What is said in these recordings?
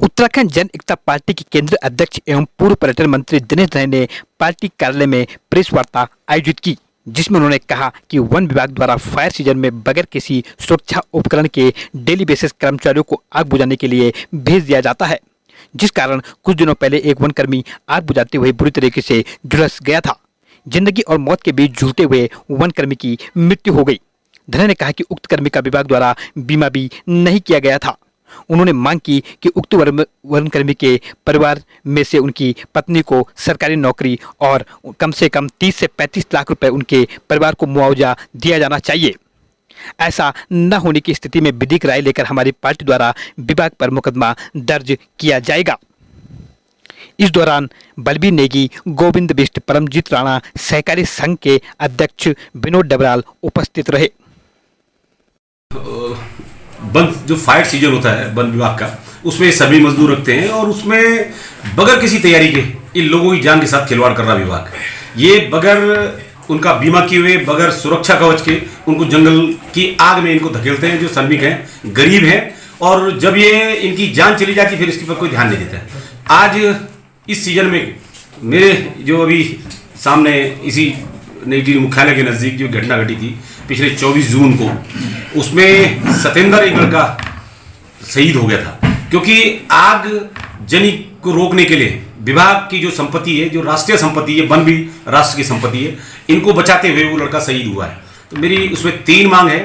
उत्तराखंड जन एकता पार्टी के केंद्रीय अध्यक्ष एवं पूर्व पर्यटन मंत्री दिनेश राय ने पार्टी कार्यालय में प्रेस वार्ता आयोजित की, जिसमें उन्होंने कहा कि वन विभाग द्वारा फायर सीजन में बगैर किसी सुरक्षा उपकरण के डेली बेसिस कर्मचारियों को आग बुझाने के लिए भेज दिया जाता है, जिस कारण कुछ दिनों पहले एक वनकर्मी आग बुझाते हुए बुरी तरीके से झुलस गया था। जिंदगी और मौत के बीच झूलते हुए वनकर्मी की मृत्यु हो गई। धने ने कहा कि उक्त कर्मी का विभाग द्वारा बीमा भी नहीं किया गया था। उन्होंने मांग की कि उक्त वनकर्मी के परिवार में से उनकी पत्नी को सरकारी नौकरी और कम से कम 30 से 35 लाख रुपए उनके परिवार को मुआवजा दिया जाना चाहिए। ऐसा न होने की स्थिति में विधिक राय लेकर हमारी पार्टी द्वारा विभाग पर मुकदमा दर्ज किया जाएगा। इस दौरान बलबीर नेगी, गोविंद बिष्ट, परमजीत राणा, सहकारी संघ के अध्यक्ष विनोद डबराल उपस्थित रहे। वन जो फायर सीजन होता है वन विभाग का, उसमें सभी मजदूर रखते हैं और उसमें बगैर किसी तैयारी के इन लोगों की जान के साथ खिलवाड़ कर रहा विभाग। ये बगैर उनका बीमा किए हुए, बगैर सुरक्षा कवच के उनको जंगल की आग में इनको धकेलते हैं, जो श्रमिक हैं, गरीब हैं, और जब ये इनकी जान चली जाती फिर इसके पर कोई ध्यान नहीं देता है। आज इस सीजन में मेरे जो अभी सामने इसी नई टिहरी मुख्यालय के नज़दीक जो घटना घटी थी पिछले 24 जून को, उसमें सतेंद्र एक लड़का शहीद हो गया था, क्योंकि आग जनी को रोकने के लिए विभाग की जो संपत्ति है, जो राष्ट्रीय संपत्ति है, वन भी राष्ट्र की संपत्ति है, इनको बचाते हुए वो लड़का शहीद हुआ है। तो मेरी उसमें 3 मांग है।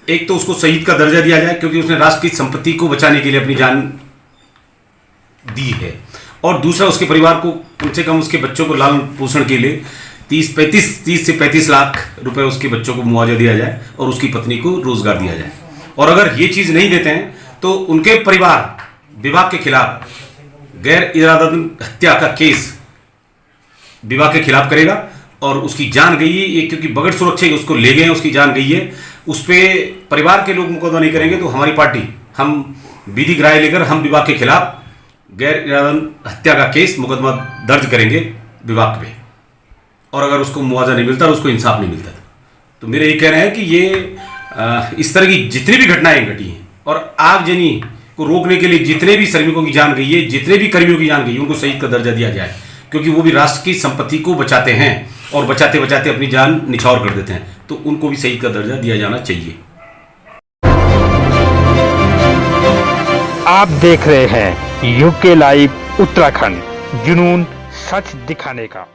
एक तो उसको शहीद का दर्जा दिया जाए, क्योंकि उसने राष्ट्र की संपत्ति को बचाने के लिए अपनी जान दी है, और दूसरा उसके परिवार को कम से कम उसके बच्चों को लालन पोषण के लिए 30 से 35 लाख रुपए उसके बच्चों को मुआवजा दिया जाए और उसकी पत्नी को रोजगार दिया जाए। और अगर ये चीज़ नहीं देते हैं तो उनके परिवार विभाग के खिलाफ गैर इरादतन हत्या का केस विभाग के खिलाफ करेगा, और उसकी जान गई है ये, क्योंकि बगैर सुरक्षा उसको ले गए हैं, उसकी जान गई है, उस पर परिवार के लोग मुकदमा नहीं करेंगे तो हमारी पार्टी, हम विधिक राय लेकर हम विभाग के खिलाफ गैर इरादतन हत्या का केस मुकदमा दर्ज करेंगे विभाग पे। और अगर उसको मुआवजा नहीं मिलता, उसको इंसाफ नहीं मिलता, तो मेरा ये कहना है कि ये इस तरह की जितनी भी घटनाएं घटी हैं और आगजनी को रोकने के लिए जितने भी श्रमिकों की जान गई है, जितने भी कर्मियों की जान गई है, उनको शहीद का दर्जा दिया जाए, क्योंकि वो भी राष्ट्र की संपत्ति को बचाते हैं और बचाते बचाते अपनी जान निछावर कर देते हैं, तो उनको भी शहीद का दर्जा दिया जाना चाहिए। आप देख रहे हैं यूके लाइव उत्तराखंड, जुनून सच दिखाने का।